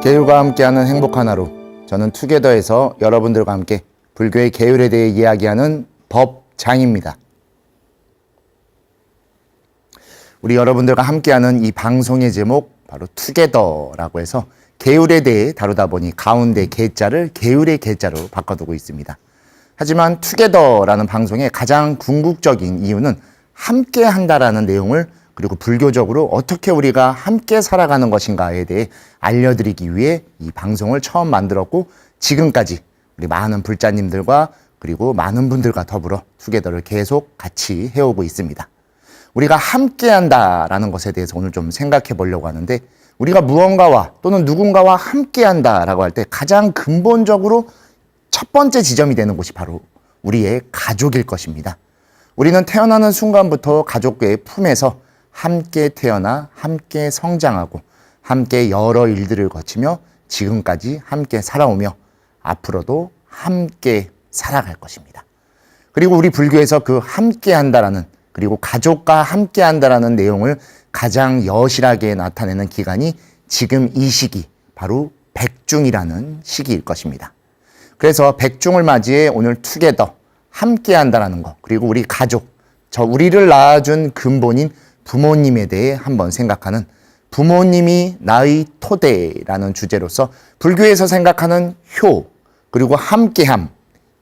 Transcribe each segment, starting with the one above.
계율과 함께하는 행복한 하루. 저는 투게더에서 여러분들과 함께 불교의 계율에 대해 이야기하는 법장입니다. 우리 여러분들과 함께하는 이 방송의 제목 바로 투게더라고 해서 계율에 대해 다루다 보니 가운데 계자를 계율의 계자로 바꿔두고 있습니다. 하지만 투게더라는 방송의 가장 궁극적인 이유는 함께 한다라는 내용을 그리고 불교적으로 어떻게 우리가 함께 살아가는 것인가에 대해 알려드리기 위해 이 방송을 처음 만들었고 지금까지 우리 많은 불자님들과 그리고 많은 분들과 더불어 투게더를 계속 같이 해오고 있습니다. 우리가 함께 한다라는 것에 대해서 오늘 좀 생각해 보려고 하는데 우리가 무언가와 또는 누군가와 함께 한다라고 할 때 가장 근본적으로 첫 번째 지점이 되는 곳이 바로 우리의 가족일 것입니다. 우리는 태어나는 순간부터 가족의 품에서 함께 태어나 함께 성장하고 함께 여러 일들을 거치며 지금까지 함께 살아오며 앞으로도 함께 살아갈 것입니다. 그리고 우리 불교에서 그 함께 한다라는 그리고 가족과 함께 한다라는 내용을 가장 여실하게 나타내는 기간이 지금 이 시기 바로 백중이라는 시기일 것입니다. 그래서 백중을 맞이해 오늘 투게더 함께 한다라는 것 그리고 우리 가족 우리를 낳아준 근본인 부모님에 대해 한번 생각하는 부모님이 나의 토대라는 주제로서 불교에서 생각하는 효 그리고 함께함,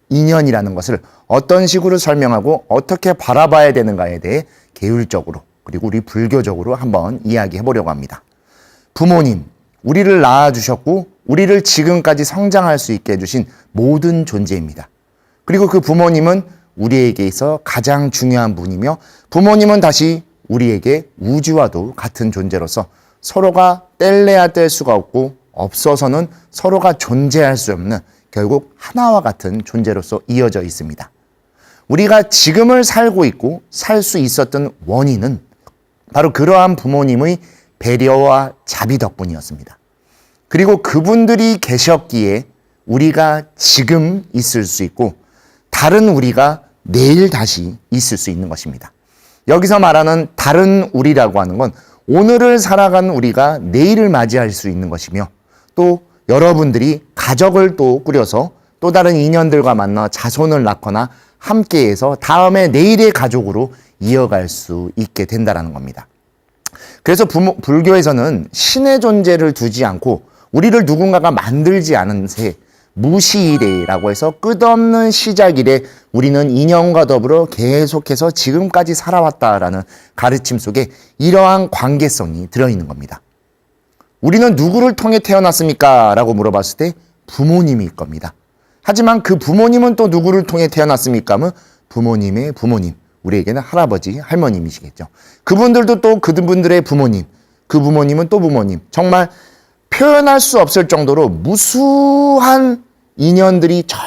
인연이라는 것을 어떤 식으로 설명하고 어떻게 바라봐야 되는가에 대해 계율적으로 그리고 우리 불교적으로 한번 이야기해 보려고 합니다. 부모님, 우리를 낳아주셨고 우리를 지금까지 성장할 수 있게 해주신 모든 존재입니다. 그리고 그 부모님은 우리에게 있어 가장 중요한 분이며 부모님은 다시 우리에게 우주와도 같은 존재로서 서로가 뗄래야 뗄 수가 없고 없어서는 서로가 존재할 수 없는 결국 하나와 같은 존재로서 이어져 있습니다. 우리가 지금을 살고 있고 살 수 있었던 원인은 바로 그러한 부모님의 배려와 자비 덕분이었습니다. 그리고 그분들이 계셨기에 우리가 지금 있을 수 있고 다른 우리가 내일 다시 있을 수 있는 것입니다. 여기서 말하는 다른 우리라고 하는 건 오늘을 살아가는 우리가 내일을 맞이할 수 있는 것이며 또 여러분들이 가족을 또 꾸려서 또 다른 인연들과 만나 자손을 낳거나 함께해서 다음에 내일의 가족으로 이어갈 수 있게 된다는 겁니다. 그래서 불교에서는 신의 존재를 두지 않고 우리를 누군가가 만들지 않은 새 무시이래라고 해서 끝없는 시작이래 우리는 인연과 더불어 계속해서 지금까지 살아왔다라는 가르침 속에 이러한 관계성이 들어있는 겁니다. 우리는 누구를 통해 태어났습니까? 라고 물어봤을 때 부모님일 겁니다. 하지만 그 부모님은 또 누구를 통해 태어났습니까? 하면 부모님의 부모님, 우리에게는 할아버지, 할머님이시겠죠. 그분들도 또 그분들의 부모님, 그 부모님은 또 부모님. 정말 표현할 수 없을 정도로 무수한 인연들이 저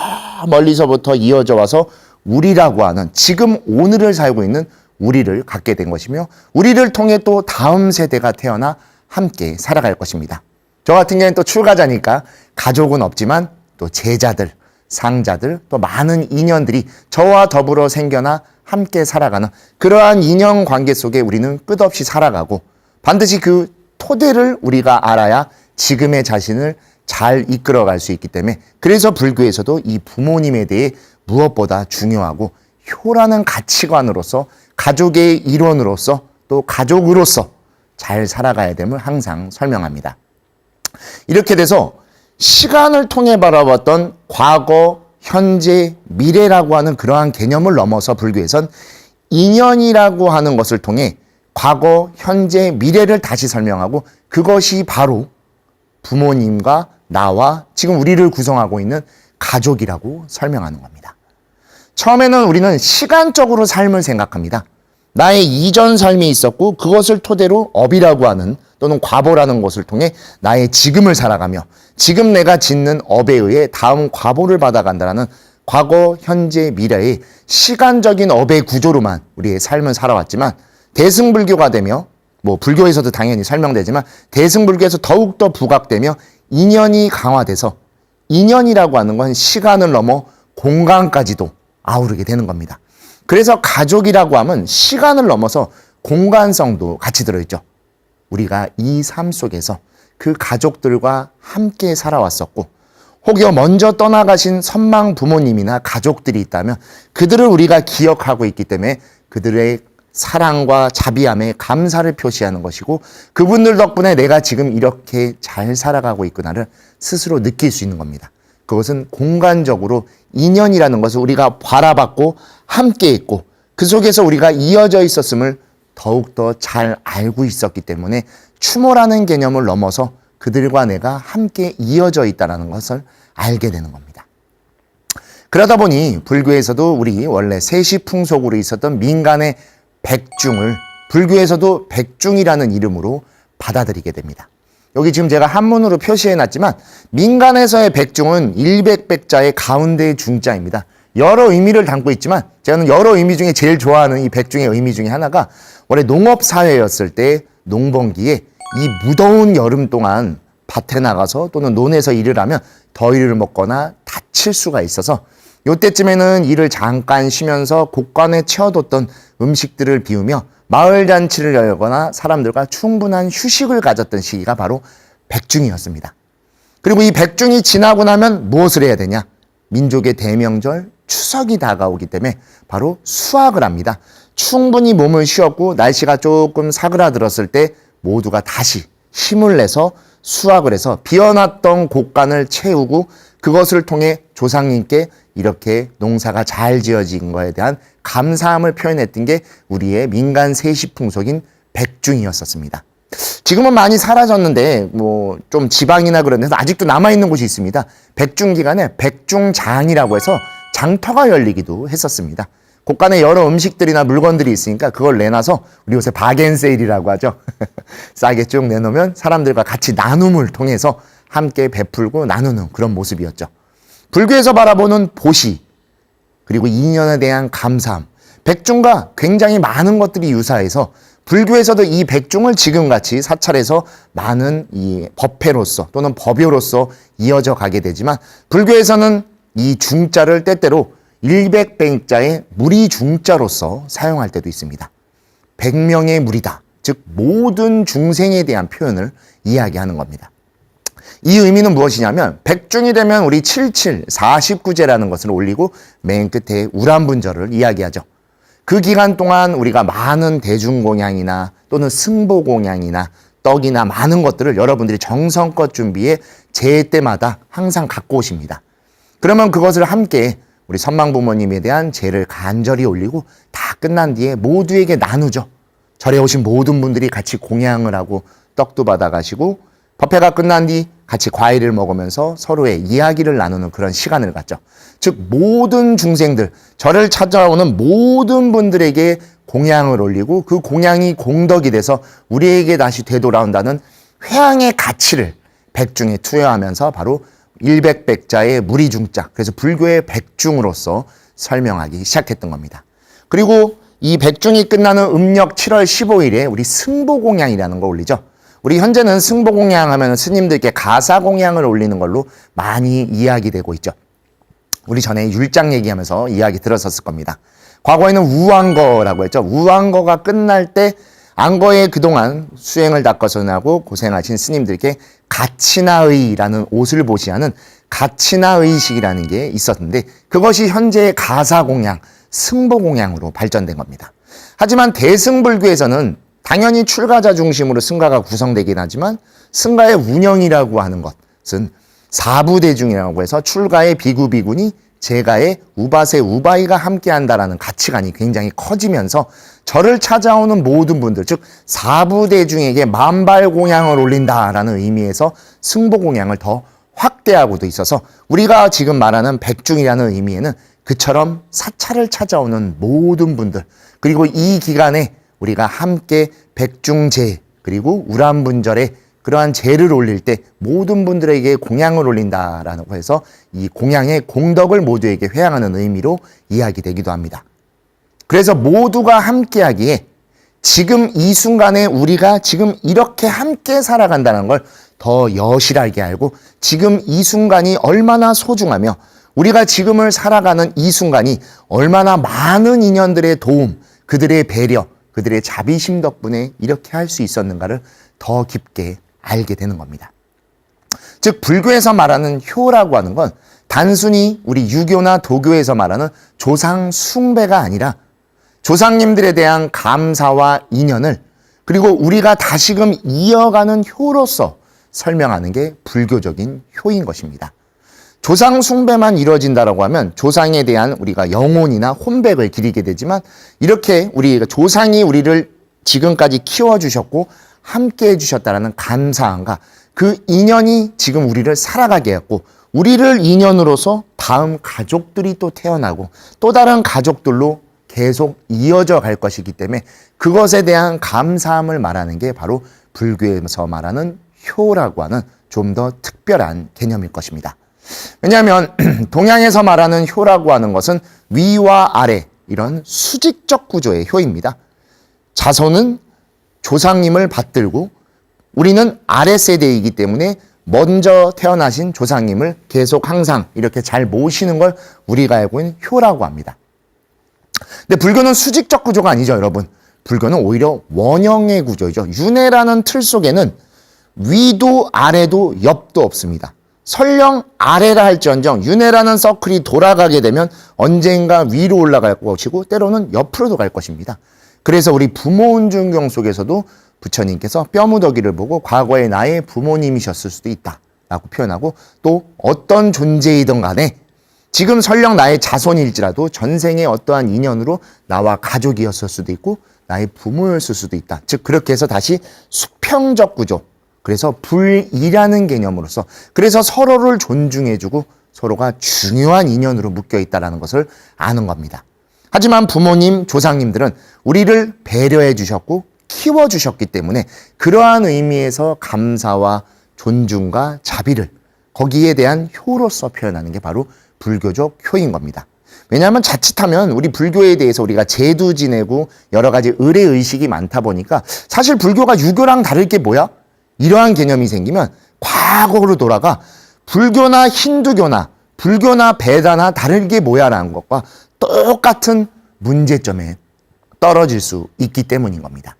멀리서부터 이어져 와서 우리라고 하는 지금 오늘을 살고 있는 우리를 갖게 된 것이며 우리를 통해 또 다음 세대가 태어나 함께 살아갈 것입니다. 저 같은 경우는 또 출가자니까 가족은 없지만 또 제자들, 상자들, 또 많은 인연들이 저와 더불어 생겨나 함께 살아가는 그러한 인연 관계 속에 우리는 끝없이 살아가고 반드시 그 토대를 우리가 알아야 지금의 자신을 잘 이끌어갈 수 있기 때문에 그래서 불교에서도 이 부모님에 대해 무엇보다 중요하고 효라는 가치관으로서 가족의 일원으로서 또 가족으로서 잘 살아가야 됨을 항상 설명합니다. 이렇게 돼서 시간을 통해 바라봤던 과거, 현재, 미래라고 하는 그러한 개념을 넘어서 불교에선 인연이라고 하는 것을 통해 과거, 현재, 미래를 다시 설명하고 그것이 바로 부모님과 나와 지금 우리를 구성하고 있는 가족이라고 설명하는 겁니다. 처음에는 우리는 시간적으로 삶을 생각합니다. 나의 이전 삶이 있었고 그것을 토대로 업이라고 하는 또는 과보라는 것을 통해 나의 지금을 살아가며 지금 내가 짓는 업에 의해 다음 과보를 받아간다는 과거, 현재, 미래의 시간적인 업의 구조로만 우리의 삶을 살아왔지만 대승불교가 되며 불교에서도 당연히 설명되지만 대승불교에서 더욱더 부각되며 인연이 강화돼서 인연이라고 하는 건 시간을 넘어 공간까지도 아우르게 되는 겁니다. 그래서 가족이라고 하면 시간을 넘어서 공간성도 같이 들어있죠. 우리가 이 삶 속에서 그 가족들과 함께 살아왔었고, 혹여 먼저 떠나가신 선망 부모님이나 가족들이 있다면 그들을 우리가 기억하고 있기 때문에 그들의 사랑과 자비함에 감사를 표시하는 것이고, 그분들 덕분에 내가 지금 이렇게 잘 살아가고 있구나를 스스로 느낄 수 있는 겁니다. 그것은 공간적으로 인연이라는 것을 우리가 바라봤고 함께 있고 그 속에서 우리가 이어져 있었음을 더욱더 잘 알고 있었기 때문에 추모라는 개념을 넘어서 그들과 내가 함께 이어져 있다는 것을 알게 되는 겁니다. 그러다 보니 불교에서도 우리 원래 세시풍속으로 있었던 민간의 백중을 불교에서도 백중이라는 이름으로 받아들이게 됩니다. 여기 지금 제가 한문으로 표시해놨지만 민간에서의 백중은 일백백자의 가운데의 중자입니다. 여러 의미를 담고 있지만 저는 여러 의미 중에 제일 좋아하는 이 백중의 의미 중에 하나가 원래 농업사회였을 때 농번기에 이 무더운 여름 동안 밭에 나가서 또는 논에서 일을 하면 더위를 먹거나 다칠 수가 있어서 이때쯤에는 일을 잠깐 쉬면서 곳간에 채워뒀던 음식들을 비우며 마을 잔치를 열거나 사람들과 충분한 휴식을 가졌던 시기가 바로 백중이었습니다. 그리고 이 백중이 지나고 나면 무엇을 해야 되냐? 민족의 대명절 추석이 다가오기 때문에 바로 수확을 합니다. 충분히 몸을 쉬었고 날씨가 조금 사그라들었을 때 모두가 다시 힘을 내서 수확을 해서 비어났던 곳간을 채우고 그것을 통해 조상님께 이렇게 농사가 잘 지어진 거에 대한 감사함을 표현했던 게 우리의 민간 세시풍속인 백중이었었습니다. 지금은 많이 사라졌는데 좀 지방이나 그런 데서 아직도 남아있는 곳이 있습니다. 백중 기간에 백중장이라고 해서 장터가 열리기도 했었습니다. 곳간에 여러 음식들이나 물건들이 있으니까 그걸 내놔서 우리 요새 바겐세일이라고 하죠. 싸게 쭉 내놓으면 사람들과 같이 나눔을 통해서 함께 베풀고 나누는 그런 모습이었죠. 불교에서 바라보는 보시 그리고 인연에 대한 감사함, 백중과 굉장히 많은 것들이 유사해서 불교에서도 이 백중을 지금같이 사찰에서 많은 이 법회로서 또는 법요로서 이어져 가게 되지만 불교에서는 이 중자를 때때로 일백백자의 무리 중자로서 사용할 때도 있습니다. 100명의 무리다. 즉 모든 중생에 대한 표현을 이야기하는 겁니다. 이 의미는 무엇이냐면 백중이 되면 우리 77, 49제라는 것을 올리고 맨 끝에 우람분절을 이야기하죠. 그 기간 동안 우리가 많은 대중공양이나 또는 승보공양이나 떡이나 많은 것들을 여러분들이 정성껏 준비해 제해 때마다 항상 갖고 오십니다. 그러면 그것을 함께 우리 선망부모님에 대한 제를 간절히 올리고 다 끝난 뒤에 모두에게 나누죠. 절에 오신 모든 분들이 같이 공양을 하고 떡도 받아가시고 법회가 끝난 뒤 같이 과일을 먹으면서 서로의 이야기를 나누는 그런 시간을 갖죠. 즉 모든 중생들, 절을 찾아오는 모든 분들에게 공양을 올리고 그 공양이 공덕이 돼서 우리에게 다시 되돌아온다는 회양의 가치를 백중에 투여하면서 바로 일백백자의 무리중자, 그래서 불교의 백중으로서 설명하기 시작했던 겁니다. 그리고 이 백중이 끝나는 음력 7월 15일에 우리 승보공양이라는 걸 올리죠. 우리 현재는 승보공양 하면 스님들께 가사공양을 올리는 걸로 많이 이야기되고 있죠. 우리 전에 율장 얘기하면서 이야기 들었었을 겁니다. 과거에는 우왕거라고 했죠. 우왕거가 끝날 때 안거에 그동안 수행을 닦아서 나고 고생하신 스님들께 가치나의라는 옷을 보시하는 가치나의식이라는 게 있었는데 그것이 현재의 가사공양, 승보공양으로 발전된 겁니다. 하지만 대승불교에서는 당연히 출가자 중심으로 승가가 구성되긴 하지만 승가의 운영이라고 하는 것은 사부대중이라고 해서 출가의 비구, 비구니 제가의 우바세, 우바이가 함께한다라는 가치관이 굉장히 커지면서 저를 찾아오는 모든 분들, 즉 사부대중에게 만발공양을 올린다라는 의미에서 승보공양을 더 확대하고도 있어서 우리가 지금 말하는 백중이라는 의미에는 그처럼 사찰을 찾아오는 모든 분들 그리고 이 기간에 우리가 함께 백중제 그리고 우람분절에 그러한 제를 올릴 때 모든 분들에게 공양을 올린다라고 해서 이 공양의 공덕을 모두에게 회양하는 의미로 이야기되기도 합니다. 그래서 모두가 함께하기에 지금 이 순간에 우리가 지금 이렇게 함께 살아간다는 걸 더 여실하게 알고 지금 이 순간이 얼마나 소중하며 우리가 지금을 살아가는 이 순간이 얼마나 많은 인연들의 도움, 그들의 배려, 그들의 자비심 덕분에 이렇게 할 수 있었는가를 더 깊게 알게 되는 겁니다. 즉 불교에서 말하는 효라고 하는 건 단순히 우리 유교나 도교에서 말하는 조상 숭배가 아니라 조상님들에 대한 감사와 인연을 그리고 우리가 다시금 이어가는 효로서 설명하는 게 불교적인 효인 것입니다. 조상 숭배만 이루어진다라고 하면 조상에 대한 우리가 영혼이나 혼백을 기리게 되지만 이렇게 우리 조상이 우리를 지금까지 키워주셨고 함께 해주셨다라는 감사함과 그 인연이 지금 우리를 살아가게 했고 우리를 인연으로서 다음 가족들이 또 태어나고 또 다른 가족들로 계속 이어져 갈 것이기 때문에 그것에 대한 감사함을 말하는 게 바로 불교에서 말하는 효라고 하는 좀 더 특별한 개념일 것입니다. 왜냐하면 동양에서 말하는 효라고 하는 것은 위와 아래 이런 수직적 구조의 효입니다. 자손은 조상님을 받들고 우리는 아랫세대이기 때문에 먼저 태어나신 조상님을 계속 항상 이렇게 잘 모시는 걸 우리가 알고 있는 효라고 합니다. 근데 불교는 수직적 구조가 아니죠, 여러분. 불교는 오히려 원형의 구조이죠. 윤회라는 틀 속에는 위도 아래도 옆도 없습니다. 설령 아래라 할지언정 윤회라는 서클이 돌아가게 되면 언젠가 위로 올라갈 것이고 때로는 옆으로도 갈 것입니다. 그래서 우리 부모운중경 속에서도 부처님께서 뼈무더기를 보고 과거의 나의 부모님이셨을 수도 있다라고 표현하고 또 어떤 존재이든 간에 지금 설령 나의 자손일지라도 전생의 어떠한 인연으로 나와 가족이었을 수도 있고 나의 부모였을 수도 있다. 즉 그렇게 해서 다시 수평적 구조. 그래서 불이라는 개념으로서 그래서 서로를 존중해주고 서로가 중요한 인연으로 묶여있다는 것을 아는 겁니다. 하지만 부모님, 조상님들은 우리를 배려해 주셨고 키워주셨기 때문에 그러한 의미에서 감사와 존중과 자비를 거기에 대한 효로서 표현하는 게 바로 불교적 효인 겁니다. 왜냐하면 자칫하면 우리 불교에 대해서 우리가 제도 지내고 여러 가지 의례의식이 많다 보니까 사실 불교가 유교랑 다를 게 뭐야? 이러한 개념이 생기면 과거로 돌아가 불교나 힌두교나 불교나 베다나 다른 게 뭐야라는 것과 똑같은 문제점에 떨어질 수 있기 때문인 겁니다.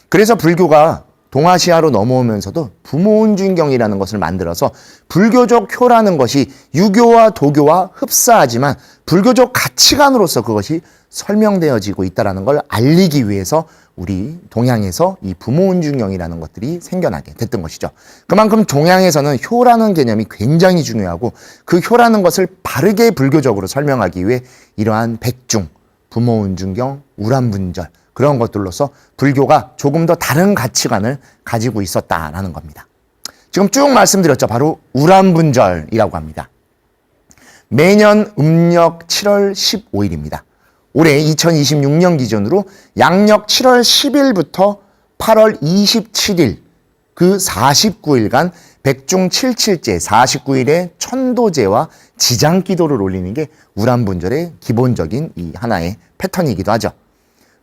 그래서 불교가 동아시아로 넘어오면서도 부모운중경이라는 것을 만들어서 불교적 효라는 것이 유교와 도교와 흡사하지만 불교적 가치관으로서 그것이 설명되어지고 있다는 걸 알리기 위해서 우리 동양에서 이 부모운중경이라는 것들이 생겨나게 됐던 것이죠. 그만큼 동양에서는 효라는 개념이 굉장히 중요하고 그 효라는 것을 바르게 불교적으로 설명하기 위해 이러한 백중, 부모운중경, 우람분절 그런 것들로서 불교가 조금 더 다른 가치관을 가지고 있었다라는 겁니다. 지금 쭉 말씀드렸죠. 바로 우람분절이라고 합니다. 매년 음력 7월 15일입니다. 올해 2026년 기준으로 양력 7월 10일부터 8월 27일 그 49일간 백중 7칠제 49일의 천도제와 지장기도를 올리는 게 우람분절의 기본적인 이 하나의 패턴이기도 하죠.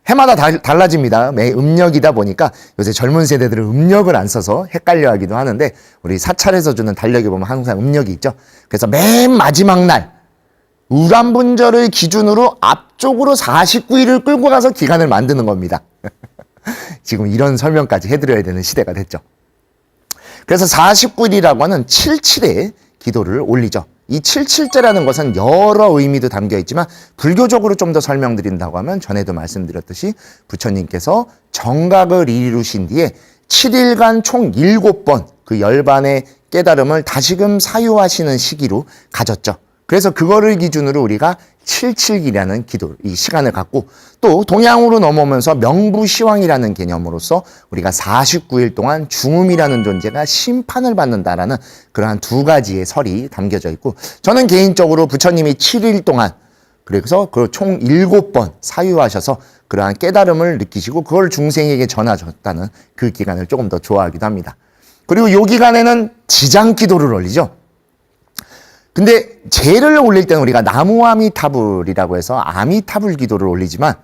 해마다 달라집니다. 매 음력이다 보니까 요새 젊은 세대들은 음력을 안 써서 헷갈려 하기도 하는데 우리 사찰에서 주는 달력에 보면 항상 음력이 있죠. 그래서 맨 마지막 날 우람분절을 기준으로 앞쪽으로 49일을 끌고 가서 기간을 만드는 겁니다. 지금 이런 설명까지 해드려야 되는 시대가 됐죠. 그래서 49일이라고 하는 77의 기도를 올리죠. 이 77제라는 것은 여러 의미도 담겨 있지만 불교적으로 좀 더 설명드린다고 하면 전에도 말씀드렸듯이 부처님께서 정각을 이루신 뒤에 7일간 총 7번 그 열반의 깨달음을 다시금 사유하시는 시기로 가졌죠. 그래서 그거를 기준으로 우리가 77기라는 기도, 이 시간을 갖고 또 동양으로 넘어오면서 명부시황이라는 개념으로서 우리가 49일 동안 중음이라는 존재가 심판을 받는다라는 그러한 두 가지의 설이 담겨져 있고 저는 개인적으로 부처님이 7일 동안 그래서 그 총 7번 사유하셔서 그러한 깨달음을 느끼시고 그걸 중생에게 전하셨다는 그 기간을 조금 더 좋아하기도 합니다. 그리고 이 기간에는 지장기도를 올리죠. 근데 제를 올릴 때는 우리가 나무아미타불이라고 해서 아미타불 기도를 올리지만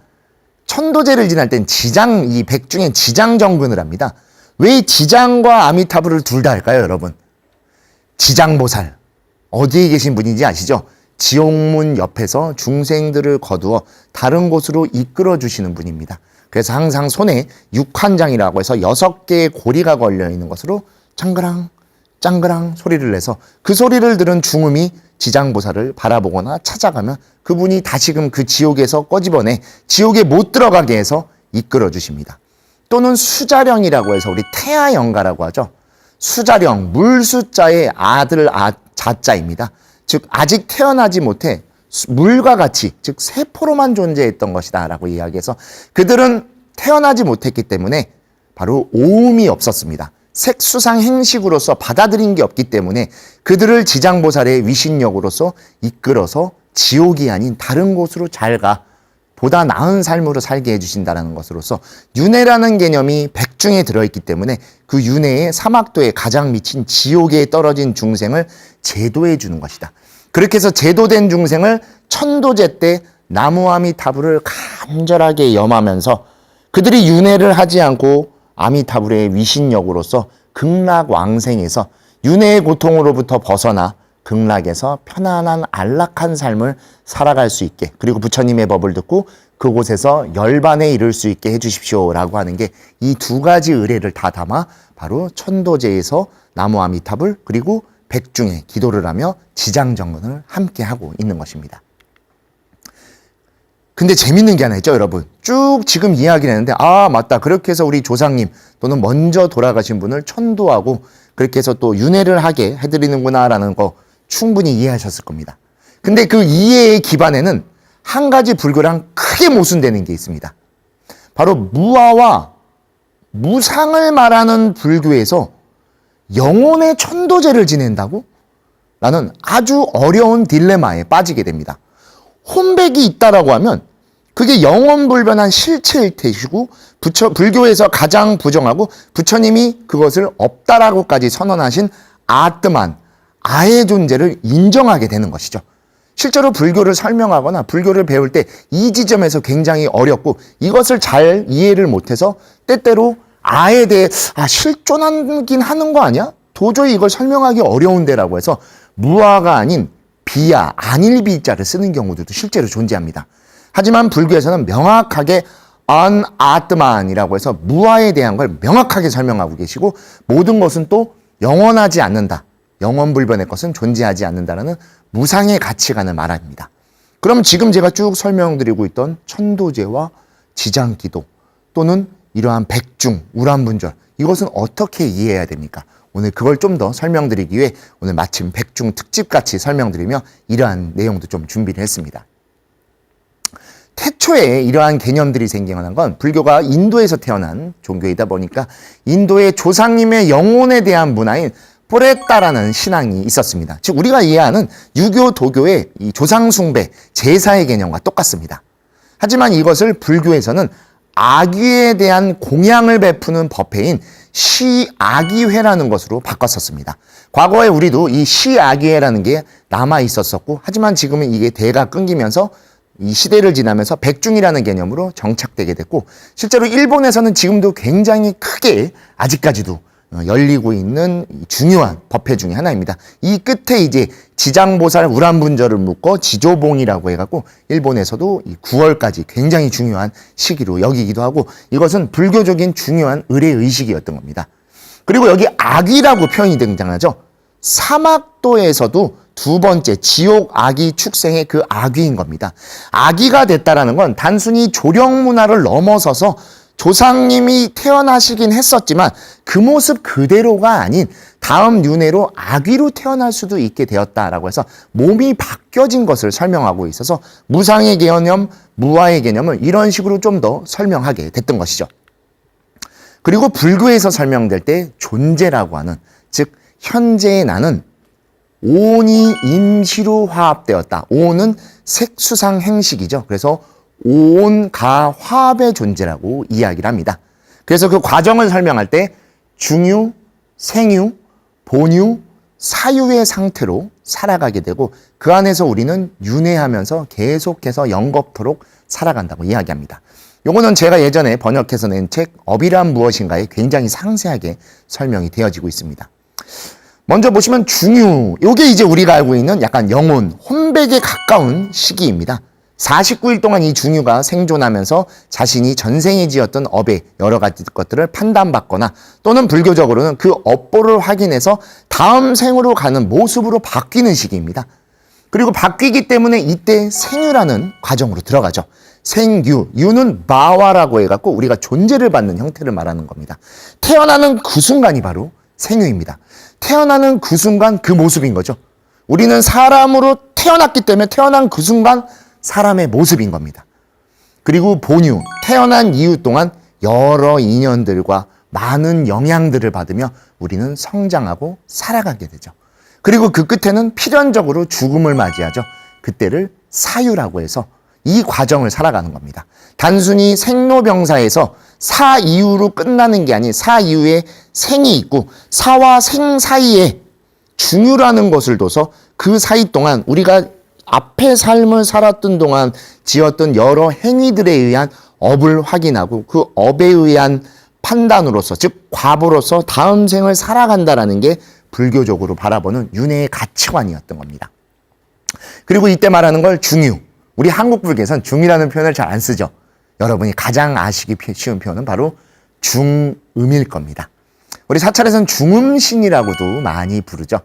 천도제를 지날 땐 지장, 이 백중에 지장정근을 합니다. 왜 지장과 아미타불을 둘 다 할까요, 여러분? 지장보살, 어디에 계신 분인지 아시죠? 지옥문 옆에서 중생들을 거두어 다른 곳으로 이끌어 주시는 분입니다. 그래서 항상 손에 육환장이라고 해서 6개의 고리가 걸려 있는 것으로 짱그랑 짱그랑 소리를 내서 그 소리를 들은 중음이 지장보살을 바라보거나 찾아가면 그분이 다시금 그 지옥에서 꺼집어내 지옥에 못 들어가게 해서 이끌어 주십니다. 또는 수자령이라고 해서 우리 태아영가라고 하죠. 수자령, 물수자의 아들 자자입니다. 즉 아직 태어나지 못해 물과 같이 즉 세포로만 존재했던 것이다 라고 이야기해서 그들은 태어나지 못했기 때문에 바로 오음이 없었습니다. 색수상 행식으로서 받아들인 게 없기 때문에 그들을 지장보살의 위신력으로서 이끌어서 지옥이 아닌 다른 곳으로 잘 가 보다 나은 삶으로 살게 해주신다는 것으로서 윤회라는 개념이 백중에 들어있기 때문에 그 윤회의 사막도에 가장 미친 지옥에 떨어진 중생을 제도해 주는 것이다. 그렇게 해서 제도된 중생을 천도제 때 나무아미타불을 간절하게 염하면서 그들이 윤회를 하지 않고 아미타불의 위신력으로서 극락왕생에서 윤회의 고통으로부터 벗어나 극락에서 편안한 안락한 삶을 살아갈 수 있게 그리고 부처님의 법을 듣고 그곳에서 열반에 이를 수 있게 해주십시오라고 하는 게 이 두 가지 의례를 다 담아 바로 천도제에서 나무아미타불 그리고 백중에 기도를 하며 지장정근을 함께 하고 있는 것입니다. 근데 재밌는 게 하나 있죠, 여러분. 쭉 지금 이야기를 했는데 아 맞다 그렇게 해서 우리 조상님 또는 먼저 돌아가신 분을 천도하고 그렇게 해서 또 윤회를 하게 해드리는구나 라는 거 충분히 이해하셨을 겁니다. 근데 그 이해의 기반에는 한 가지 불교랑 크게 모순되는 게 있습니다. 바로 무아와 무상을 말하는 불교에서 영혼의 천도제를 지낸다고? 라는 아주 어려운 딜레마에 빠지게 됩니다. 혼백이 있다라고 하면 그게 영원불변한 실체일 테시고 불교에서 가장 부정하고 부처님이 그것을 없다라고까지 선언하신 아뜨만, 아의 존재를 인정하게 되는 것이죠. 실제로 불교를 설명하거나 불교를 배울 때 이 지점에서 굉장히 어렵고 이것을 잘 이해를 못해서 때때로 아에 대해 실존하긴 하는 거 아니야? 도저히 이걸 설명하기 어려운데라고 해서 무아가 아닌 비야, 아닐비자를 쓰는 경우들도 실제로 존재합니다. 하지만 불교에서는 명확하게 안아트만이라고 해서 무아에 대한 걸 명확하게 설명하고 계시고 모든 것은 또 영원하지 않는다. 영원불변의 것은 존재하지 않는다라는 무상의 가치관을 말합니다. 그럼 지금 제가 쭉 설명드리고 있던 천도제와 지장기도 또는 이러한 백중, 우람분절 이것은 어떻게 이해해야 됩니까? 오늘 그걸 좀 더 설명드리기 위해 오늘 마침 백중 특집같이 설명드리며 이러한 내용도 좀 준비를 했습니다. 태초에 이러한 개념들이 생겨난 건 불교가 인도에서 태어난 종교이다 보니까 인도의 조상님의 영혼에 대한 문화인 포레따라는 신앙이 있었습니다. 즉 우리가 이해하는 유교, 도교의 이 조상숭배, 제사의 개념과 똑같습니다. 하지만 이것을 불교에서는 아귀에 대한 공양을 베푸는 법회인 시아귀회라는 것으로 바꿨었습니다. 과거에 우리도 이 시아귀회라는 게 남아 있었었고 하지만 지금은 이게 대가 끊기면서 이 시대를 지나면서 백중이라는 개념으로 정착되게 됐고 실제로 일본에서는 지금도 굉장히 크게 아직까지도 열리고 있는 중요한 법회 중에 하나입니다. 이 끝에 이제 지장보살 우람분절을 묶어 지조봉이라고 해갖고 일본에서도 이 9월까지 굉장히 중요한 시기로 여기기도 하고 이것은 불교적인 중요한 의례의식이었던 겁니다. 그리고 여기 악이라고 표현이 등장하죠. 사막도에서도 두 번째 지옥 아기 축생의 그 아귀인 겁니다. 아기가 됐다라는 건 단순히 조령 문화를 넘어서서 조상님이 태어나시긴 했었지만 그 모습 그대로가 아닌 다음 윤회로 아귀로 태어날 수도 있게 되었다라고 해서 몸이 바뀌어진 것을 설명하고 있어서 무상의 개념, 무아의 개념을 이런 식으로 좀 더 설명하게 됐던 것이죠. 그리고 불교에서 설명될 때 존재라고 하는 즉 현재의 나는 오온이 임시로 화합되었다. 오온은 색수상 행식이죠. 그래서 오온가 화합의 존재라고 이야기를 합니다. 그래서 그 과정을 설명할 때 중유, 생유, 본유, 사유의 상태로 살아가게 되고 그 안에서 우리는 윤회하면서 계속해서 영겁토록 살아간다고 이야기합니다. 요거는 제가 예전에 번역해서 낸 책 업이란 무엇인가에 굉장히 상세하게 설명이 되어지고 있습니다. 먼저 보시면 중유, 요게 이제 우리가 알고 있는 약간 영혼, 혼백에 가까운 시기입니다. 49일 동안 이 중유가 생존하면서 자신이 전생에 지었던 업의 여러 가지 것들을 판단받거나 또는 불교적으로는 그 업보를 확인해서 다음 생으로 가는 모습으로 바뀌는 시기입니다. 그리고 바뀌기 때문에 이때 생유라는 과정으로 들어가죠. 생유, 유는 마와라고 해갖고 우리가 존재를 받는 형태를 말하는 겁니다. 태어나는 그 순간이 바로 생유입니다. 태어나는 그 순간 그 모습인 거죠. 우리는 사람으로 태어났기 때문에 태어난 그 순간 사람의 모습인 겁니다. 그리고 본유, 태어난 이후 동안 여러 인연들과 많은 영향들을 받으며 우리는 성장하고 살아가게 되죠. 그리고 그 끝에는 필연적으로 죽음을 맞이하죠. 그때를 사유라고 해서 이 과정을 살아가는 겁니다. 단순히 생로병사에서 사 이후로 끝나는 게 아닌 사 이후에 생이 있고 사와 생 사이에 중유라는 것을 둬서 그 사이 동안 우리가 앞에 삶을 살았던 동안 지었던 여러 행위들에 의한 업을 확인하고 그 업에 의한 판단으로서 즉 과보로서 다음 생을 살아간다라는 게 불교적으로 바라보는 윤회의 가치관이었던 겁니다. 그리고 이때 말하는 걸 중유. 우리 한국 불교에서는 중이라는 표현을 잘 안 쓰죠. 여러분이 가장 아시기 쉬운 표현은 바로 중음일 겁니다. 우리 사찰에서는 중음신이라고도 많이 부르죠.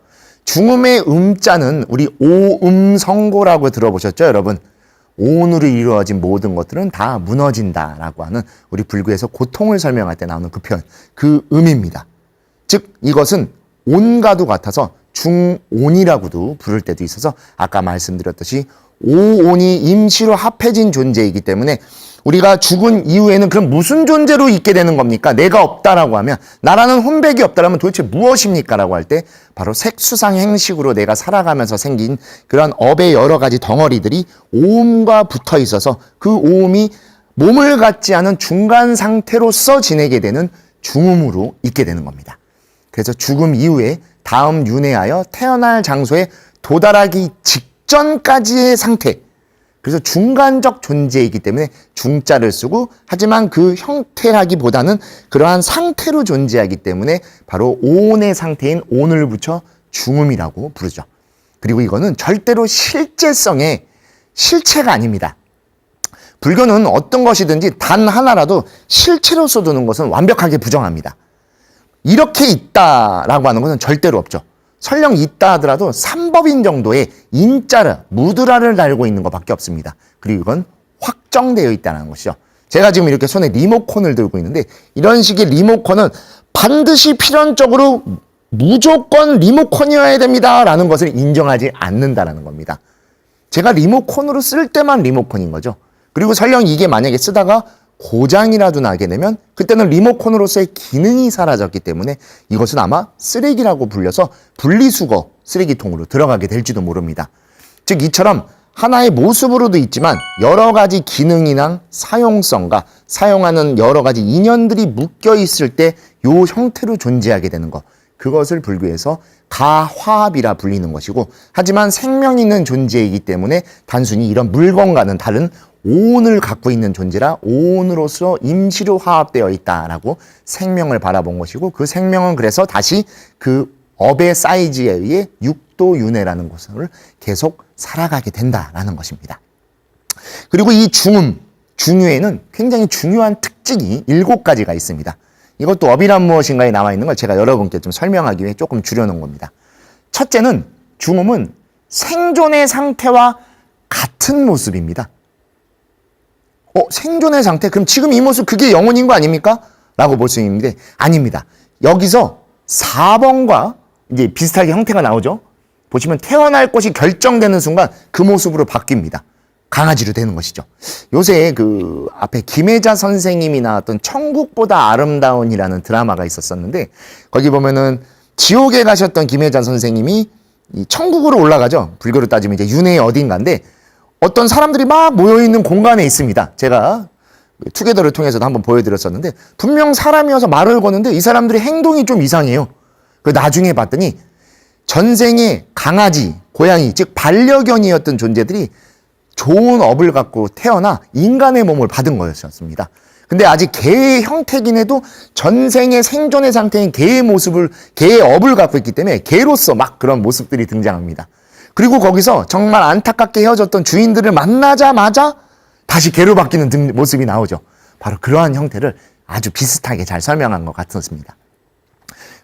중음의 음자는 우리 오음성고라고 들어보셨죠, 여러분? 오온으로 이루어진 모든 것들은 다 무너진다라고 하는 우리 불교에서 고통을 설명할 때 나오는 그 표현, 그 음입니다. 즉 이것은 온과도 같아서 중온이라고도 부를 때도 있어서 아까 말씀드렸듯이 오온이 임시로 합해진 존재이기 때문에 우리가 죽은 이후에는 그럼 무슨 존재로 있게 되는 겁니까? 내가 없다라고 하면 나라는 혼백이 없다라면 도대체 무엇입니까? 라고 할 때 바로 색수상 행식으로 내가 살아가면서 생긴 그런 업의 여러 가지 덩어리들이 오음과 붙어 있어서 그 오음이 몸을 갖지 않은 중간 상태로서 지내게 되는 중음으로 있게 되는 겁니다. 그래서 죽음 이후에 다음 윤회하여 태어날 장소에 도달하기 직전까지의 상태, 그래서 중간적 존재이기 때문에 중자를 쓰고 하지만 그 형태라기보다는 그러한 상태로 존재하기 때문에 바로 오온의 상태인 온을 붙여 중음이라고 부르죠. 그리고 이거는 절대로 실제성의 실체가 아닙니다. 불교는 어떤 것이든지 단 하나라도 실체로서 두는 것은 완벽하게 부정합니다. 이렇게 있다라고 하는 것은 절대로 없죠. 설령 있다 하더라도 삼법인 정도의 인자라, 무드라를 달고 있는 것밖에 없습니다. 그리고 이건 확정되어 있다는 것이죠. 제가 지금 이렇게 손에 리모컨을 들고 있는데 이런 식의 리모컨은 반드시 필연적으로 무조건 리모컨이어야 됩니다라는 것을 인정하지 않는다는 겁니다. 제가 리모컨으로 쓸 때만 리모컨인 거죠. 그리고 설령 이게 만약에 쓰다가 고장이라도 나게 되면 그때는 리모컨으로서의 기능이 사라졌기 때문에 이것은 아마 쓰레기라고 불려서 분리수거 쓰레기통으로 들어가게 될지도 모릅니다. 즉 이처럼 하나의 모습으로도 있지만 여러 가지 기능이나 사용성과 사용하는 여러 가지 인연들이 묶여 있을 때 이 형태로 존재하게 되는 것, 그것을 불교에서 가화합이라 불리는 것이고, 하지만 생명 있는 존재이기 때문에 단순히 이런 물건과는 다른 오온을 갖고 있는 존재라 오온으로서 임시로 화합되어 있다라고 생명을 바라본 것이고, 그 생명은 그래서 다시 그 업의 사이즈에 의해 육도윤회라는 것을 계속 살아가게 된다라는 것입니다. 그리고 이 중유에는 굉장히 중요한 특징이 7가지가 있습니다. 이것도 업이란 무엇인가에 나와 있는 걸 제가 여러분께 좀 설명하기 위해 조금 줄여놓은 겁니다. 첫째는 중음은 생존의 상태와 같은 모습입니다. 생존의 상태? 그럼 지금 이 모습 그게 영혼인 거 아닙니까? 라고 볼 수 있는데 아닙니다. 여기서 4번과 이제 비슷하게 형태가 나오죠. 보시면 태어날 것이 결정되는 순간 그 모습으로 바뀝니다. 강아지로 되는 것이죠. 요새 그 앞에 김혜자 선생님이 나왔던 천국보다 아름다운이라는 드라마가 있었었는데 거기 보면은 지옥에 가셨던 김혜자 선생님이 이 천국으로 올라가죠. 불교로 따지면 이제 윤회의 어딘가인데 어떤 사람들이 막 모여있는 공간에 있습니다. 제가 투게더를 통해서도 한번 보여드렸었는데 분명 사람이어서 말을 거는데 이 사람들의 행동이 좀 이상해요. 그 나중에 봤더니 전생에 강아지, 고양이, 즉 반려견이었던 존재들이 좋은 업을 갖고 태어나 인간의 몸을 받은 거였습니다. 근데 아직 개의 형태긴 해도 전생의 생존의 상태인 개의 모습을, 개의 업을 갖고 있기 때문에 개로서 막 그런 모습들이 등장합니다. 그리고 거기서 정말 안타깝게 헤어졌던 주인들을 만나자마자 다시 개로 바뀌는 모습이 나오죠. 바로 그러한 형태를 아주 비슷하게 잘 설명한 것 같습니다.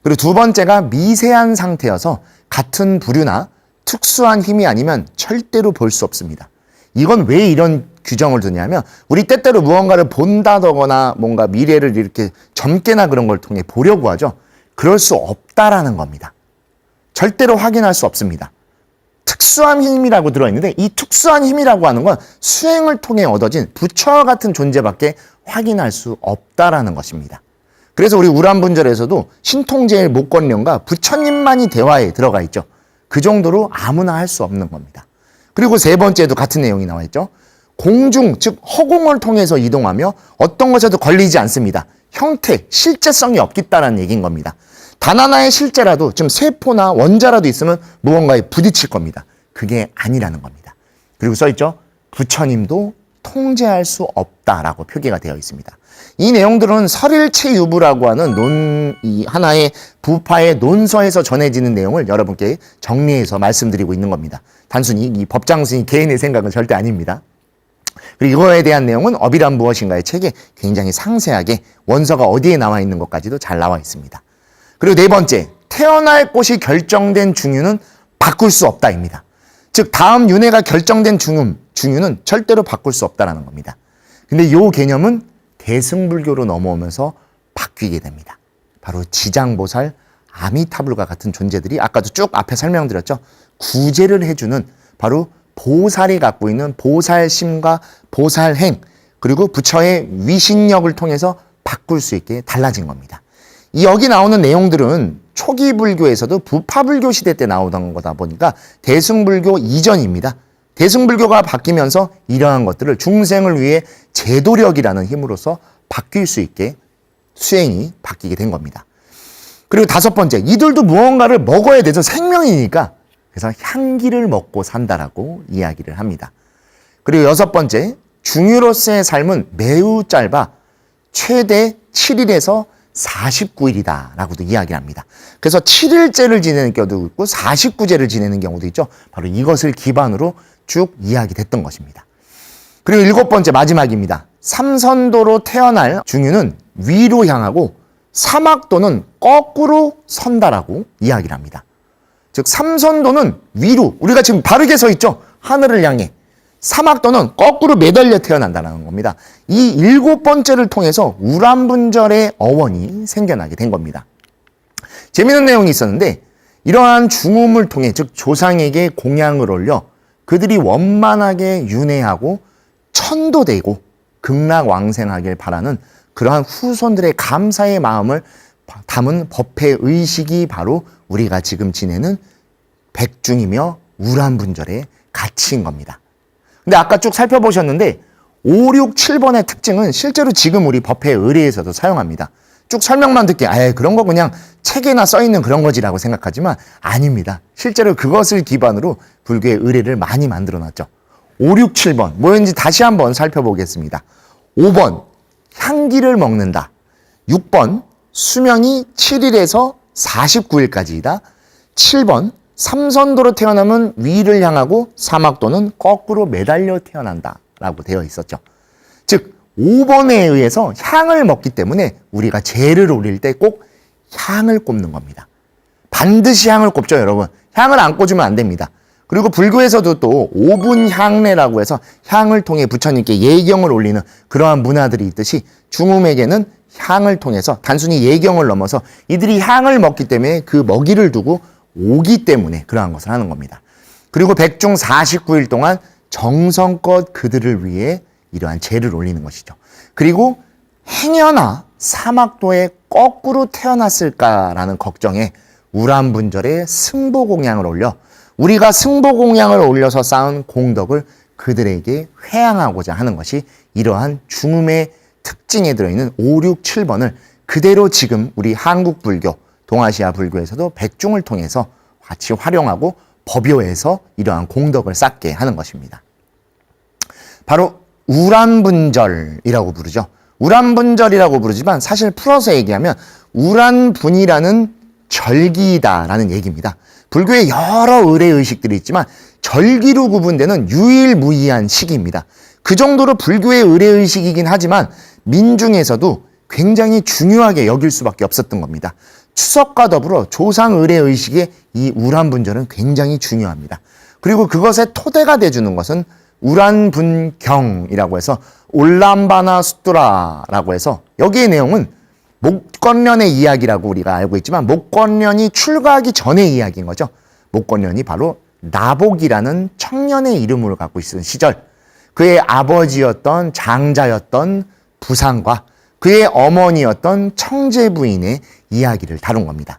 그리고 두 번째가 미세한 상태여서 같은 부류나 특수한 힘이 아니면 절대로 볼 수 없습니다. 이건 왜 이런 규정을 두냐면 우리 때때로 무언가를 본다거나 뭔가 미래를 이렇게 점괘나 그런 걸 통해 보려고 하죠. 그럴 수 없다라는 겁니다. 절대로 확인할 수 없습니다. 특수한 힘이라고 들어있는데 이 특수한 힘이라고 하는 건 수행을 통해 얻어진 부처와 같은 존재밖에 확인할 수 없다라는 것입니다. 그래서 우리 우람분절에서도 신통제일 목권령과 부처님만이 대화에 들어가 있죠. 그 정도로 아무나 할 수 없는 겁니다. 그리고 세 번째도 같은 내용이 나와 있죠. 공중, 즉 허공을 통해서 이동하며 어떤 것에도 걸리지 않습니다. 형태, 실제성이 없겠다라는 얘기인 겁니다. 단 하나의 실제라도 좀 세포나 원자라도 있으면 무언가에 부딪힐 겁니다. 그게 아니라는 겁니다. 그리고 써있죠. 부처님도 통제할 수 없다라고 표기가 되어 있습니다. 이 내용들은 설일체유부라고 하는 이 하나의 부파의 논서에서 전해지는 내용을 여러분께 정리해서 말씀드리고 있는 겁니다. 단순히 이 법장스님 개인의 생각은 절대 아닙니다. 그리고 이거에 대한 내용은 업이란 무엇인가의 책에 굉장히 상세하게 원서가 어디에 나와 있는 것까지도 잘 나와 있습니다. 그리고 네 번째, 태어날 곳이 결정된 중유는 바꿀 수 없다입니다. 즉 다음 윤회가 결정된 중유는 절대로 바꿀 수 없다라는 겁니다. 근데 이 개념은 대승불교로 넘어오면서 바뀌게 됩니다. 바로 지장보살, 아미타불과 같은 존재들이 아까도 쭉 앞에 설명드렸죠. 구제를 해주는 바로 보살이 갖고 있는 보살심과 보살행 그리고 부처의 위신력을 통해서 바꿀 수 있게 달라진 겁니다. 여기 나오는 내용들은 초기 불교에서도 부파불교 시대 때 나오던 거다 보니까 대승불교 이전입니다. 대승불교가 바뀌면서 이러한 것들을 중생을 위해 제도력이라는 힘으로써 바뀔 수 있게 수행이 바뀌게 된 겁니다. 그리고 다섯 번째, 이들도 무언가를 먹어야 되죠. 생명이니까. 그래서 향기를 먹고 산다라고 이야기를 합니다. 그리고 여섯 번째, 중유로서의 삶은 매우 짧아 최대 7일에서 49일이다 라고도 이야기를 합니다. 그래서 7일째를 지내는 경우도 있고 49제를 지내는 경우도 있죠. 바로 이것을 기반으로 쭉 이야기됐던 것입니다. 그리고 일곱 번째 마지막입니다. 삼선도로 태어날 중유는 위로 향하고 사막도는 거꾸로 선다라고 이야기를 합니다. 즉 삼선도는 위로, 우리가 지금 바르게 서 있죠. 하늘을 향해. 사막도는 거꾸로 매달려 태어난다는 겁니다. 이 일곱 번째를 통해서 우람분절의 어원이 생겨나게 된 겁니다. 재미있는 내용이 있었는데 이러한 중음을 통해 즉 조상에게 공양을 올려 그들이 원만하게 윤회하고 천도되고 극락왕생하길 바라는 그러한 후손들의 감사의 마음을 담은 법회 의식이 바로 우리가 지금 지내는 백중이며 우람분절의 가치인 겁니다. 근데 아까 쭉 살펴보셨는데 5, 6, 7번의 특징은 실제로 지금 우리 법회 의례에서도 사용합니다. 쭉 설명만 듣기 그런 거 그냥 책에나 써있는 그런 거지라고 생각하지만 아닙니다. 실제로 그것을 기반으로 불교의 의례를 많이 만들어놨죠. 5, 6, 7번 뭐였는지 다시 한번 살펴보겠습니다. 5번 향기를 먹는다. 6번 수명이 7일에서 49일까지이다. 7번 삼선도로 태어나면 위를 향하고 사막도는 거꾸로 매달려 태어난다 라고 되어 있었죠. 즉 5번에 의해서 향을 먹기 때문에 우리가 제를 올릴 때 꼭 향을 꼽는 겁니다. 반드시 향을 꼽죠, 여러분. 향을 안 꽂으면 안 됩니다. 그리고 불교에서도 또 5분 향례라고 해서 향을 통해 부처님께 예경을 올리는 그러한 문화들이 있듯이 중음에게는 향을 통해서 단순히 예경을 넘어서 이들이 향을 먹기 때문에 그 먹이를 두고 오기 때문에 그러한 것을 하는 겁니다. 그리고 백중 49일 동안 정성껏 그들을 위해 이러한 제를 올리는 것이죠. 그리고 행여나 사막도에 거꾸로 태어났을까라는 걱정에 우람분절에 승보공양을 올려 우리가 승보공양을 올려서 쌓은 공덕을 그들에게 회양하고자 하는 것이 이러한 중음의 특징에 들어있는 5, 6, 7번을 그대로 지금 우리 한국 불교, 동아시아 불교에서도 백중을 통해서 같이 활용하고 법요에서 이러한 공덕을 쌓게 하는 것입니다. 바로 우람분절이라고 부르죠. 우람분절이라고 부르지만 사실 풀어서 얘기하면 우란분이라는 절기이다라는 얘기입니다. 불교에 여러 의례의식들이 있지만 절기로 구분되는 유일무이한 시기입니다. 그 정도로 불교의 의례의식이긴 하지만 민중에서도 굉장히 중요하게 여길 수밖에 없었던 겁니다. 추석과 더불어 조상 의례의식의 이 우란분절은 굉장히 중요합니다. 그리고 그것의 토대가 돼주는 것은 우란분경이라고 해서 올람바나 수뚜라라고 해서 여기의 내용은 목건련의 이야기라고 우리가 알고 있지만 목건련이 출가하기 전의 이야기인 거죠. 목건련이 바로 나복이라는 청년의 이름을 갖고 있었던 시절, 그의 아버지였던 장자였던 부상과 그의 어머니였던 청제 부인의 이야기를 다룬 겁니다.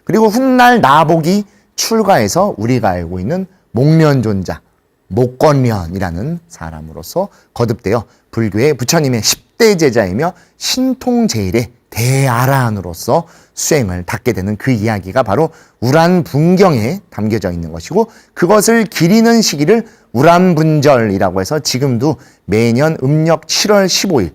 그리고 훗날 나복이 출가해서 우리가 알고 있는 목련존자 목건련이라는 사람으로서 거듭되어 불교의 부처님의 10대 제자이며 신통제일의 대아라한으로서 수행을 닦게 되는 그 이야기가 바로 우란분경에 담겨져 있는 것이고, 그것을 기리는 시기를 우란분절이라고 해서 지금도 매년 음력 7월 15일,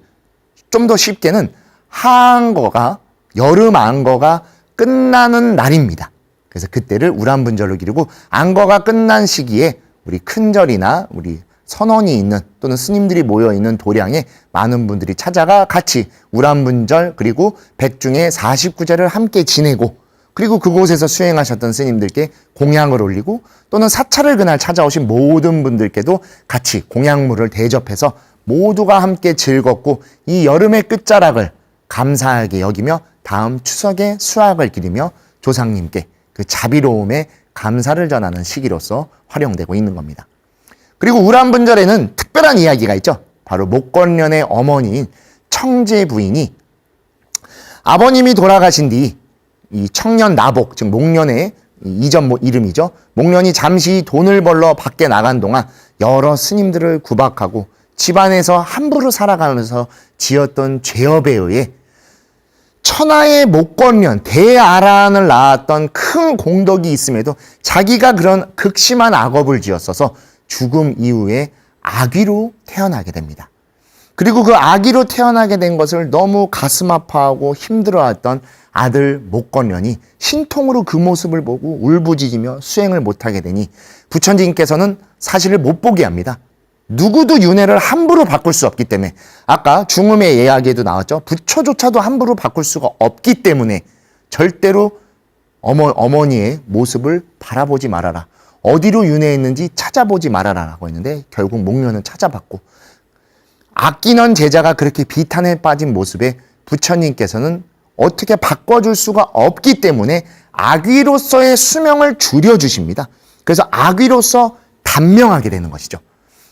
좀 더 쉽게는 하안거가, 여름 안거가 끝나는 날입니다. 그래서 그때를 우란분절로 기리고, 안거가 끝난 시기에 우리 큰절이나 우리 선원이 있는 또는 스님들이 모여있는 도량에 많은 분들이 찾아가 같이 우란분절 그리고 백중의 49제를 함께 지내고, 그리고 그곳에서 수행하셨던 스님들께 공양을 올리고, 또는 사찰을 그날 찾아오신 모든 분들께도 같이 공양물을 대접해서 모두가 함께 즐겁고 이 여름의 끝자락을 감사하게 여기며 다음 추석에 수학을 기리며 조상님께 그 자비로움에 감사를 전하는 시기로서 활용되고 있는 겁니다. 그리고 우란분절에는 특별한 이야기가 있죠. 바로 목건련의 어머니인 청제 부인이 아버님이 돌아가신 뒤 이 청년 나복, 즉 목련의 이전 이름이죠. 목련이 잠시 돈을 벌러 밖에 나간 동안 여러 스님들을 구박하고 집안에서 함부로 살아가면서 지었던 죄업에 의해 천하의 목건련, 대아란을 낳았던 큰 공덕이 있음에도 자기가 그런 극심한 악업을 지었어서 죽음 이후에 아귀로 태어나게 됩니다. 그리고 그 아귀로 태어나게 된 것을 너무 가슴 아파하고 힘들어했던 아들 목건련이 신통으로 그 모습을 보고 울부짖으며 수행을 못하게 되니 부처님께서는 사실을 못 보게 합니다. 누구도 윤회를 함부로 바꿀 수 없기 때문에, 아까 중음의 이야기에도 나왔죠. 부처조차도 함부로 바꿀 수가 없기 때문에 절대로 어머니의 모습을 바라보지 말아라. 어디로 윤회했는지 찾아보지 말아라 라고 했는데 결국 목련은 찾아봤고, 아끼는 제자가 그렇게 비탄에 빠진 모습에 부처님께서는 어떻게 바꿔줄 수가 없기 때문에 아귀로서의 수명을 줄여주십니다. 그래서 아귀로서 단명하게 되는 것이죠.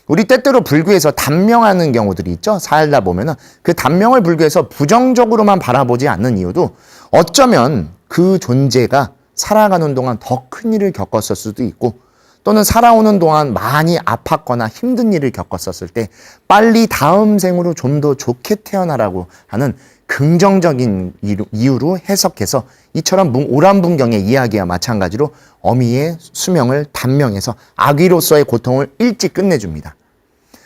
우리 때때로 불교에서 단명하는 경우들이 있죠. 살다 보면은 그 단명을 불교에서 부정적으로만 바라보지 않는 이유도 어쩌면 그 존재가 살아가는 동안 더 큰 일을 겪었을 수도 있고, 또는 살아오는 동안 많이 아팠거나 힘든 일을 겪었었을 때 빨리 다음 생으로 좀 더 좋게 태어나라고 하는 긍정적인 이유로 해석해서 이처럼 오란분경의 이야기와 마찬가지로 어미의 수명을 단명해서 아귀로서의 고통을 일찍 끝내줍니다.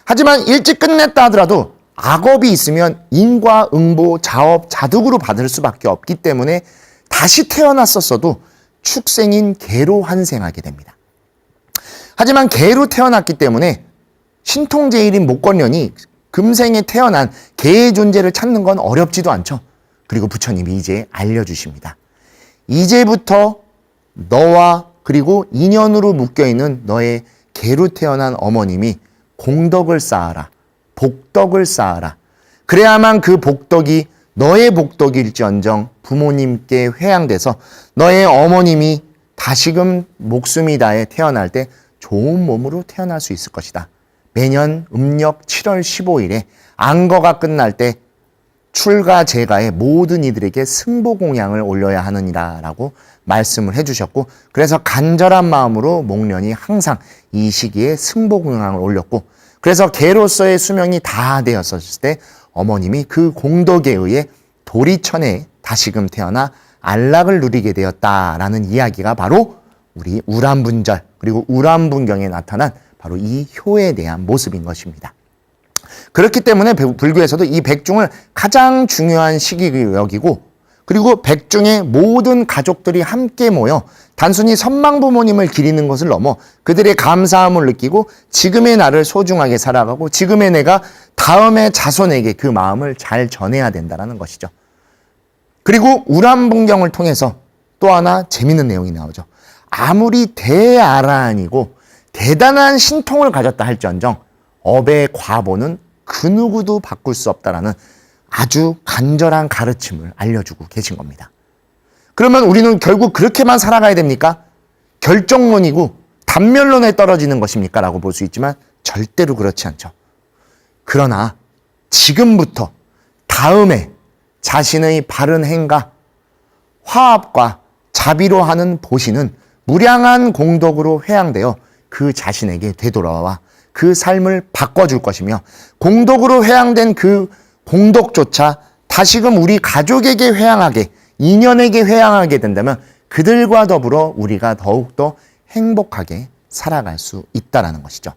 하지만 일찍 끝냈다 하더라도 악업이 있으면 인과응보, 자업, 자득으로 받을 수밖에 없기 때문에 다시 태어났었어도 축생인 개로 환생하게 됩니다. 하지만 개로 태어났기 때문에 신통제일인 목건련이 금생에 태어난 개의 존재를 찾는 건 어렵지도 않죠. 그리고 부처님이 이제 알려주십니다. 이제부터 너와 그리고 인연으로 묶여있는 너의 개로 태어난 어머님이 공덕을 쌓아라. 복덕을 쌓아라. 그래야만 그 복덕이 너의 복덕일지언정 부모님께 회양돼서 너의 어머님이 다시금 목숨이 다해 태어날 때 좋은 몸으로 태어날 수 있을 것이다. 매년 음력 7월 15일에 안거가 끝날 때 출가 제가의 모든 이들에게 승보공양을 올려야 하느니라 라고 말씀을 해주셨고, 그래서 간절한 마음으로 목련이 항상 이 시기에 승보공양을 올렸고, 그래서 개로서의 수명이 다 되었을 때 어머님이 그 공덕에 의해 도리천에 다시금 태어나 안락을 누리게 되었다라는 이야기가 바로 우리 우란분절 그리고 우란분경에 나타난 바로 이 효에 대한 모습인 것입니다. 그렇기 때문에 불교에서도 이 백중을 가장 중요한 시기로 여기고, 그리고 백중의 모든 가족들이 함께 모여 단순히 선망 부모님을 기리는 것을 넘어 그들의 감사함을 느끼고 지금의 나를 소중하게 살아가고 지금의 내가 다음의 자손에게 그 마음을 잘 전해야 된다는 것이죠. 그리고 우람분경을 통해서 또 하나 재밌는 내용이 나오죠. 아무리 대아라한이고 대단한 신통을 가졌다 할지언정 업의 과보는 그 누구도 바꿀 수 없다라는 아주 간절한 가르침을 알려주고 계신 겁니다. 그러면 우리는 결국 그렇게만 살아가야 됩니까? 결정론이고 단면론에 떨어지는 것입니까? 라고 볼 수 있지만 절대로 그렇지 않죠. 그러나 지금부터 다음에 자신의 바른 행과 화합과 자비로 하는 보시는 무량한 공덕으로 회양되어 그 자신에게 되돌아와 그 삶을 바꿔줄 것이며 공덕으로 회양된 그 공덕조차 다시금 우리 가족에게 회양하게 인연에게 회양하게 된다면 그들과 더불어 우리가 더욱더 행복하게 살아갈 수 있다는 것이죠.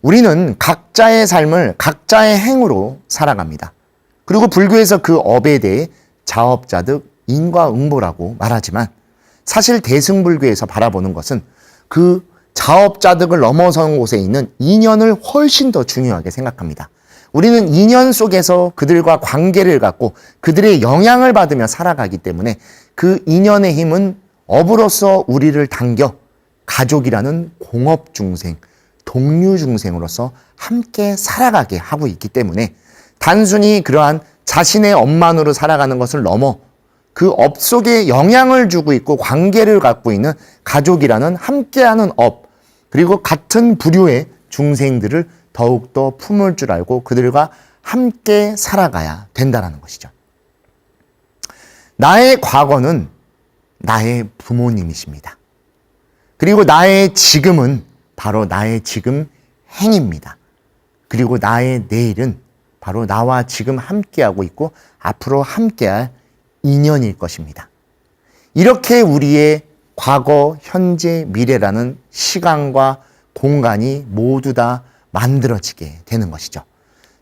우리는 각자의 삶을 각자의 행으로 살아갑니다. 그리고 불교에서 그 업에 대해 자업자득 인과응보라고 말하지만 사실 대승불교에서 바라보는 것은 그 자업자득을 넘어선 곳에 있는 인연을 훨씬 더 중요하게 생각합니다. 우리는 인연 속에서 그들과 관계를 갖고 그들의 영향을 받으며 살아가기 때문에 그 인연의 힘은 업으로서 우리를 당겨 가족이라는 공업중생, 동류중생으로서 함께 살아가게 하고 있기 때문에 단순히 그러한 자신의 업만으로 살아가는 것을 넘어 그 업 속에 영향을 주고 있고 관계를 갖고 있는 가족이라는 함께하는 업, 그리고 같은 부류의 중생들을 더욱더 품을 줄 알고 그들과 함께 살아가야 된다는 것이죠. 나의 과거는 나의 부모님이십니다. 그리고 나의 지금은 바로 나의 지금 행입니다. 그리고 나의 내일은 바로 나와 지금 함께하고 있고 앞으로 함께할 인연일 것입니다. 이렇게 우리의 과거, 현재, 미래라는 시간과 공간이 모두 다 만들어지게 되는 것이죠.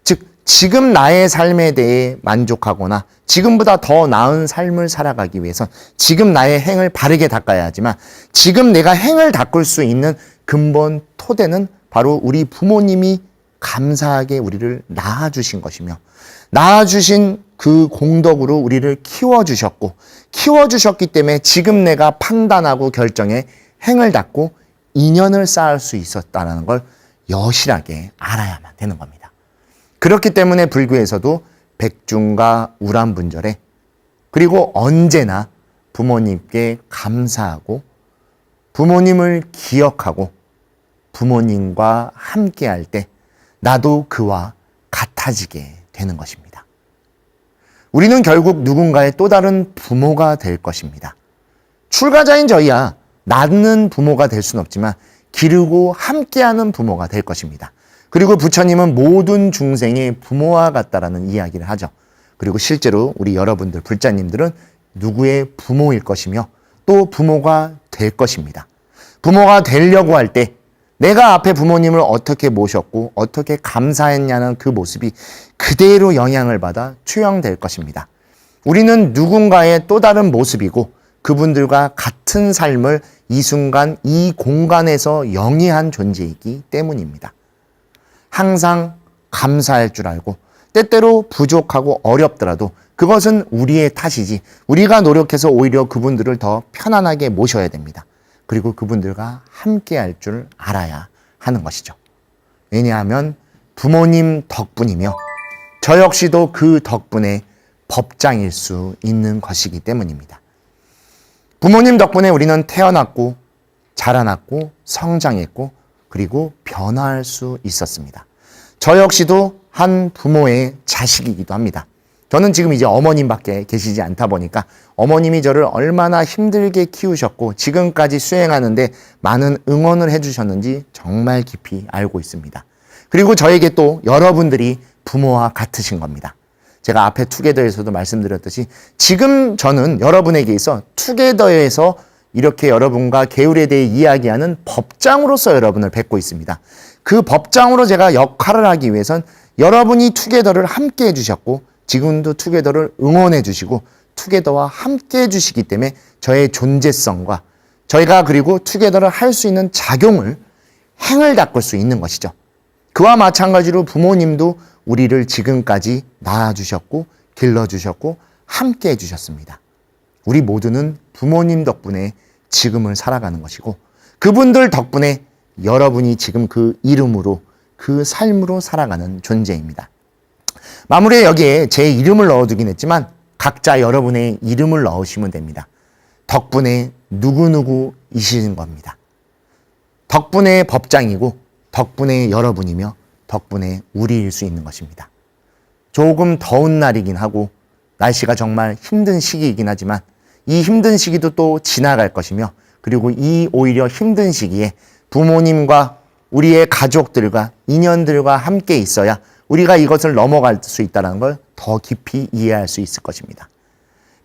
즉, 지금 나의 삶에 대해 만족하거나 지금보다 더 나은 삶을 살아가기 위해선 지금 나의 행을 바르게 닦아야 하지만 지금 내가 행을 닦을 수 있는 근본 토대는 바로 우리 부모님이 감사하게 우리를 낳아주신 것이며 낳아주신 그 공덕으로 우리를 키워주셨기 때문에 지금 내가 판단하고 결정해 행을 닦고 인연을 쌓을 수 있었다는 걸 여실하게 알아야만 되는 겁니다. 그렇기 때문에 불교에서도 백중과 우람분절에 그리고 언제나 부모님께 감사하고 부모님을 기억하고 부모님과 함께할 때 나도 그와 같아지게 되는 것입니다. 우리는 결국 누군가의 또 다른 부모가 될 것입니다. 출가자인 저희야 낳는 부모가 될 수는 없지만 기르고 함께하는 부모가 될 것입니다. 그리고 부처님은 모든 중생의 부모와 같다라는 이야기를 하죠. 그리고 실제로 우리 여러분들 불자님들은 누구의 부모일 것이며 또 부모가 될 것입니다. 부모가 되려고 할 때 내가 앞에 부모님을 어떻게 모셨고 어떻게 감사했냐는 그 모습이 그대로 영향을 받아 투영될 것입니다. 우리는 누군가의 또 다른 모습이고 그분들과 같은 삶을 이 순간 이 공간에서 영위한 존재이기 때문입니다. 항상 감사할 줄 알고 때때로 부족하고 어렵더라도 그것은 우리의 탓이지 우리가 노력해서 오히려 그분들을 더 편안하게 모셔야 됩니다. 그리고 그분들과 함께 할 줄 알아야 하는 것이죠. 왜냐하면 부모님 덕분이며 저 역시도 그 덕분에 법장일 수 있는 것이기 때문입니다. 부모님 덕분에 우리는 태어났고 자라났고 성장했고 그리고 변화할 수 있었습니다. 저 역시도 한 부모의 자식이기도 합니다. 저는 지금 이제 어머님밖에 계시지 않다 보니까 어머님이 저를 얼마나 힘들게 키우셨고 지금까지 수행하는데 많은 응원을 해주셨는지 정말 깊이 알고 있습니다. 그리고 저에게 또 여러분들이 부모와 같으신 겁니다. 제가 앞에 투게더에서도 말씀드렸듯이 지금 저는 여러분에게 있어 투게더에서 이렇게 여러분과 계율에 대해 이야기하는 법장으로서 여러분을 뵙고 있습니다. 그 법장으로 제가 역할을 하기 위해선 여러분이 투게더를 함께 해주셨고 지금도 투게더를 응원해 주시고 투게더와 함께 해주시기 때문에 저의 존재성과 저희가 그리고 투게더를 할 수 있는 작용을 행을 닦을 수 있는 것이죠. 그와 마찬가지로 부모님도 우리를 지금까지 낳아주셨고 길러주셨고 함께 해주셨습니다. 우리 모두는 부모님 덕분에 지금을 살아가는 것이고 그분들 덕분에 여러분이 지금 그 이름으로 그 삶으로 살아가는 존재입니다. 마무리에 여기에 제 이름을 넣어두긴 했지만 각자 여러분의 이름을 넣으시면 됩니다. 덕분에 누구누구이신 겁니다. 덕분에 법장이고 덕분에 여러분이며 덕분에 우리일 수 있는 것입니다. 조금 더운 날이긴 하고 날씨가 정말 힘든 시기이긴 하지만 이 힘든 시기도 또 지나갈 것이며 그리고 이 오히려 힘든 시기에 부모님과 우리의 가족들과 인연들과 함께 있어야 우리가 이것을 넘어갈 수 있다는 걸 더 깊이 이해할 수 있을 것입니다.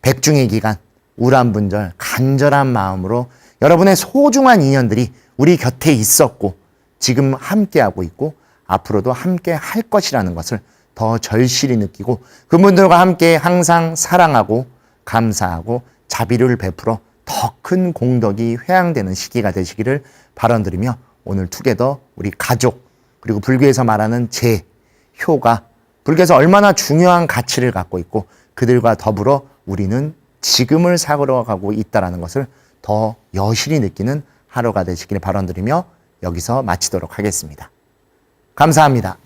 백중의 기간, 우란분절, 간절한 마음으로 여러분의 소중한 인연들이 우리 곁에 있었고 지금 함께하고 있고 앞으로도 함께 할 것이라는 것을 더 절실히 느끼고 그분들과 함께 항상 사랑하고 감사하고 자비를 베풀어 더 큰 공덕이 회양되는 시기가 되시기를 바라드리며 오늘 투게더 우리 가족 그리고 불교에서 말하는 제, 효가 불교에서 얼마나 중요한 가치를 갖고 있고 그들과 더불어 우리는 지금을 살아가고 있다는 것을 더 여실히 느끼는 하루가 되시기를 바라드리며 여기서 마치도록 하겠습니다. 감사합니다.